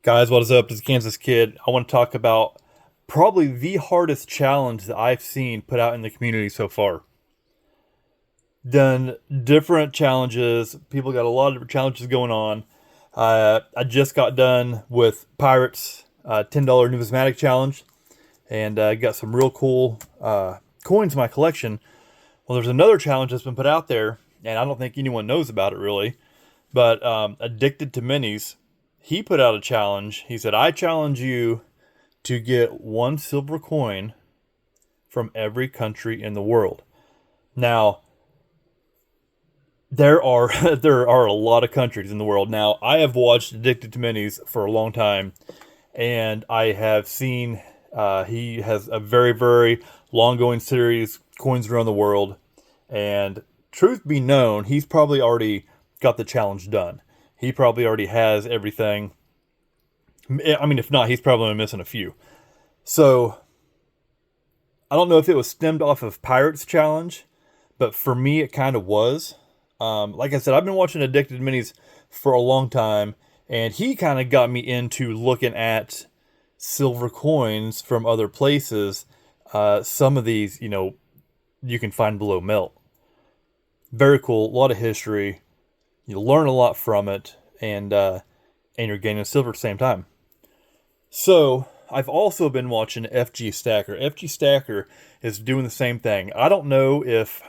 Guys, what is up? This is Kansas Kid. I want to talk about probably the hardest challenge that I've seen put out in the community so far. Done different challenges. People got a lot of different challenges going on. I just got done with Pirates $10 numismatic challenge, and got some real cool coins in my collection. Well, there's another challenge that's been put out there, and I don't think anyone knows about it really. But Addicted to Minis, he put out a challenge. He said, "I challenge you to get one silver coin from every country in the world." Now, there are there are a lot of countries in the world. Now, I have watched Addicted to Minis for a long time, and I have seen he has a very long going series, coins around the world. And truth be known, he's probably already got the challenge done. He probably already has everything. I mean, if not, he's probably missing a few. So I don't know if it was stemmed off of Pirates Challenge, but for me, it kind of was. Like I said, I've been watching Addicted Minis for a long time, and he kind of got me into looking at silver coins from other places. Some of these, you can find below melt. Very cool, a lot of history. You learn a lot from it, and you're gaining silver at the same time. So I've also been watching FG Stacker. FG Stacker is doing the same thing. I don't know if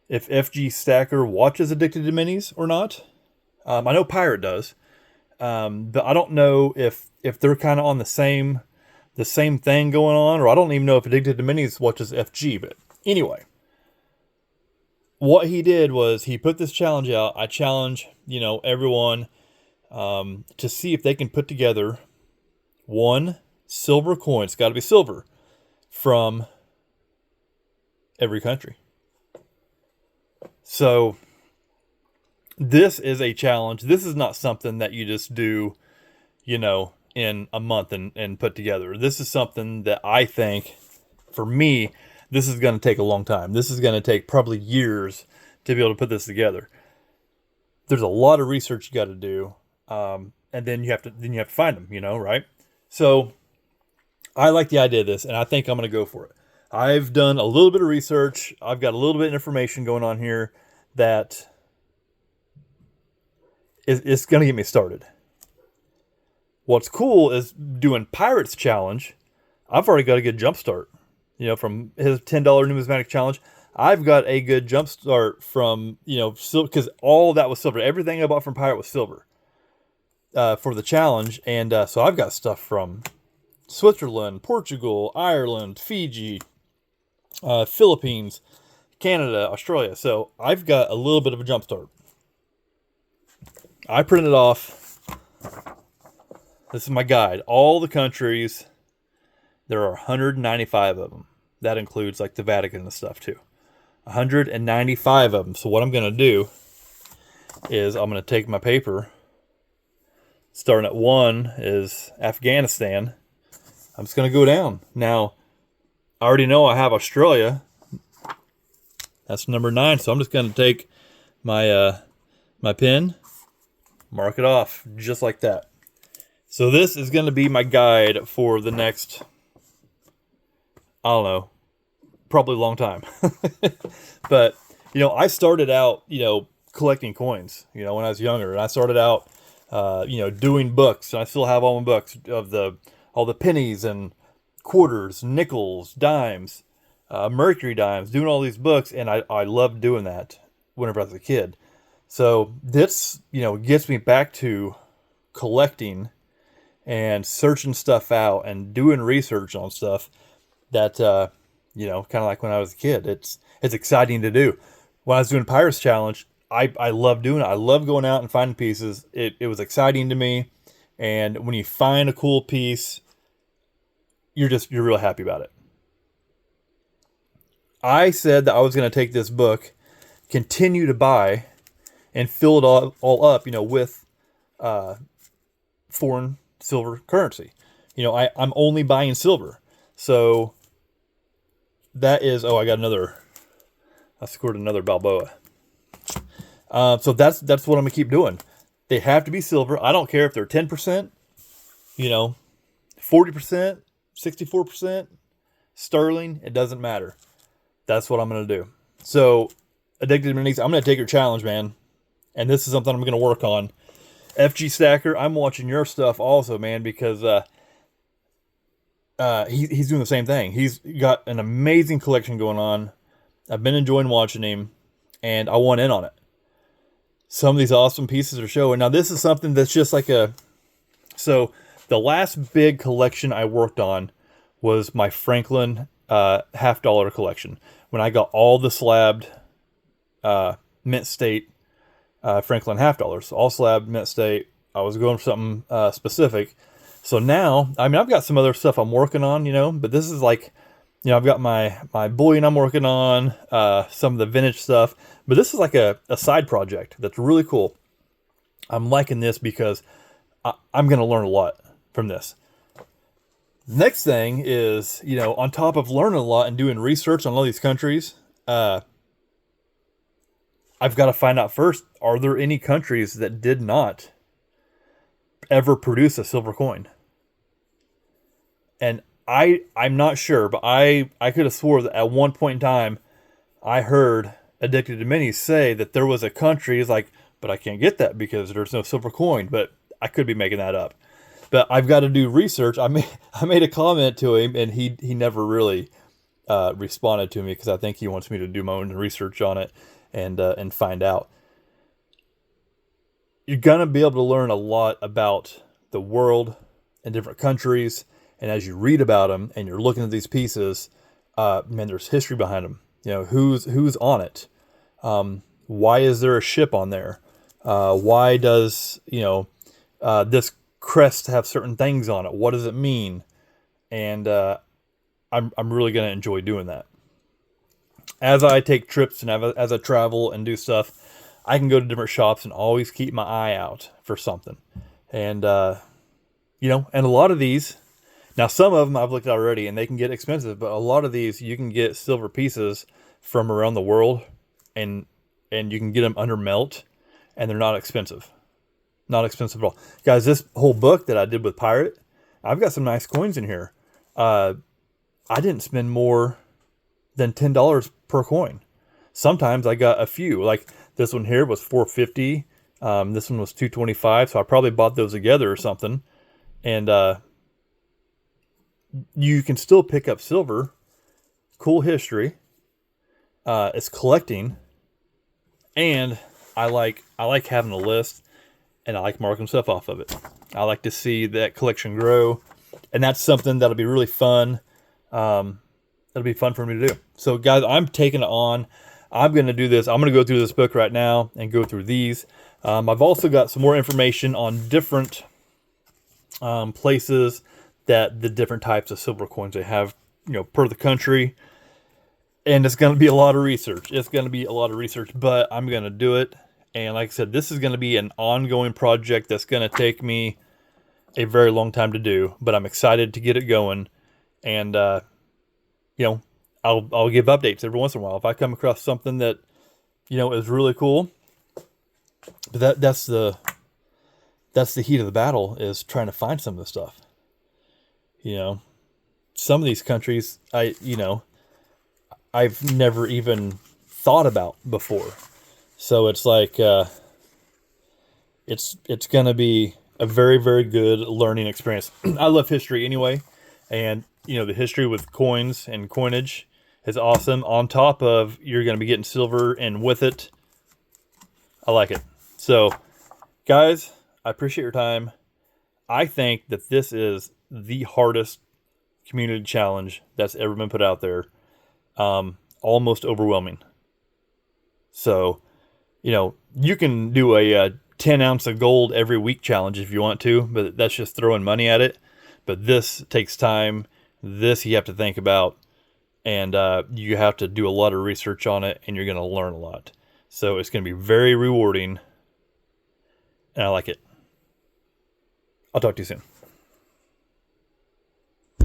FG Stacker watches Addicted to Minis or not. I know Pirate does, but I don't know if they're kind of on the same thing going on, or I don't even know if Addicted to Minis watches FG. But anyway, what he did was he put this challenge out. I challenge everyone to see if they can put together one silver coin. It's got to be silver from every country. So this is a challenge. This is not something that you just do, in a month and put together. This is something that I think, for me, this is going to take a long time. This is going to take probably years to be able to put this together. There's a lot of research you got to do, and then you have to find them. Right? So I like the idea of this, and I think I'm going to go for it. I've done a little bit of research. I've got a little bit of information going on here that is going to get me started. What's cool is doing Pirates Challenge. I've already got a good jump start. From his $10 numismatic challenge, I've got a good jump start from, because all that was silver. Everything I bought from Pirate was silver for the challenge. And so I've got stuff from Switzerland, Portugal, Ireland, Fiji, Philippines, Canada, Australia. So I've got a little bit of a jump start. I printed off. This is my guide. All the countries. There are 195 of them. That includes like the Vatican and stuff too. 195 of them. So what I'm going to do is I'm going to take my paper. Starting at 1 is Afghanistan. I'm just going to go down. Now, I already know I have Australia. That's number 9. So I'm just going to take my my pen, mark it off just like that. So this is going to be my guide for the next, I don't know, probably a long time. But, I started out, collecting coins, when I was younger. And I started out, doing books. And I still have all my books of all the pennies and quarters, nickels, dimes, mercury dimes, doing all these books. And I loved doing that whenever I was a kid. So this, gets me back to collecting and searching stuff out and doing research on stuff that, kind of like when I was a kid. It's exciting to do. When I was doing Pirates Challenge, I love doing it. I love going out and finding pieces. It was exciting to me. And when you find a cool piece, you're real happy about it. I said that I was going to take this book, continue to buy, and fill it all up, with foreign silver currency. I'm only buying silver. So that is, I scored another Balboa. So that's what I'm gonna keep doing. They have to be silver. I don't care if they're 10%, 40%, 64% sterling. It doesn't matter. That's what I'm going to do. So, Addicted Minis, I'm going to take your challenge, man. And this is something I'm going to work on. FG Stacker, I'm watching your stuff also, man, because he's doing the same thing. He's got an amazing collection going on. I've been enjoying watching him, and I want in on it. Some of these awesome pieces are showing. Now, this is something that's just like so the last big collection I worked on was my Franklin $50 collection. When I got all the slabbed mint state Franklin $50, all slabbed mint state. I was going for something specific. So now, I mean, I've got some other stuff I'm working on, but this is like, I've got my bullion I'm working on, some of the vintage stuff, but this is like a side project that's really cool. I'm liking this because I'm going to learn a lot from this. Next thing is, on top of learning a lot and doing research on all these countries, I've got to find out first, are there any countries that did not ever produce a silver coin? And I'm not sure, but I could have swore that at one point in time, I heard Addicted to Minis say that there was a country, is like, but I can't get that because there's no silver coin. But I could be making that up. But I've got to do research. I made a comment to him, and he never really responded to me because I think he wants me to do my own research on it and find out. You're gonna be able to learn a lot about the world and different countries. And as you read about them and you're looking at these pieces, man, there's history behind them. Who's on it? Why is there a ship on there? Why does this crest have certain things on it? What does it mean? And I'm really gonna enjoy doing that. As I take trips and as I travel and do stuff, I can go to different shops and always keep my eye out for something. And and a lot of these. Now, some of them I've looked at already, and they can get expensive, but a lot of these, you can get silver pieces from around the world, and you can get them under melt, and they're not expensive. Not expensive at all. Guys, this whole book that I did with Pirate, I've got some nice coins in here. I didn't spend more than $10 per coin. Sometimes I got a few. Like this one here was $4.50. This one was $2.25, so I probably bought those together or something. And you can still pick up silver. Cool history. It's collecting, and I like having a list, and I like marking stuff off of it. I like to see that collection grow, and that's something that'll be really fun. That'll be fun for me to do. So, guys, I'm taking it on. I'm going to do this. I'm going to go through this book right now and go through these. I've also got some more information on different places that the different types of silver coins they have, per the country. And it's going to be a lot of research. But I'm going to do it. And like I said, this is going to be an ongoing project that's going to take me a very long time to do. But I'm excited to get it going. And, I'll give updates every once in a while. If I come across something that, is really cool. But that's the heat of the battle, is trying to find some of this stuff. Some of these countries, I've never even thought about before. So it's like, it's going to be a very, very good learning experience. I love history anyway. And, the history with coins and coinage is awesome. On top of, you're going to be getting silver, and with it, I like it. So, guys, I appreciate your time. I think that this is the hardest community challenge that's ever been put out there. Almost overwhelming. So, you can do a 10 ounce of gold every week challenge if you want to, but that's just throwing money at it. But this takes time. This you have to think about, and you have to do a lot of research on it, and you're going to learn a lot. So it's going to be very rewarding, and I like it. I'll talk to you soon.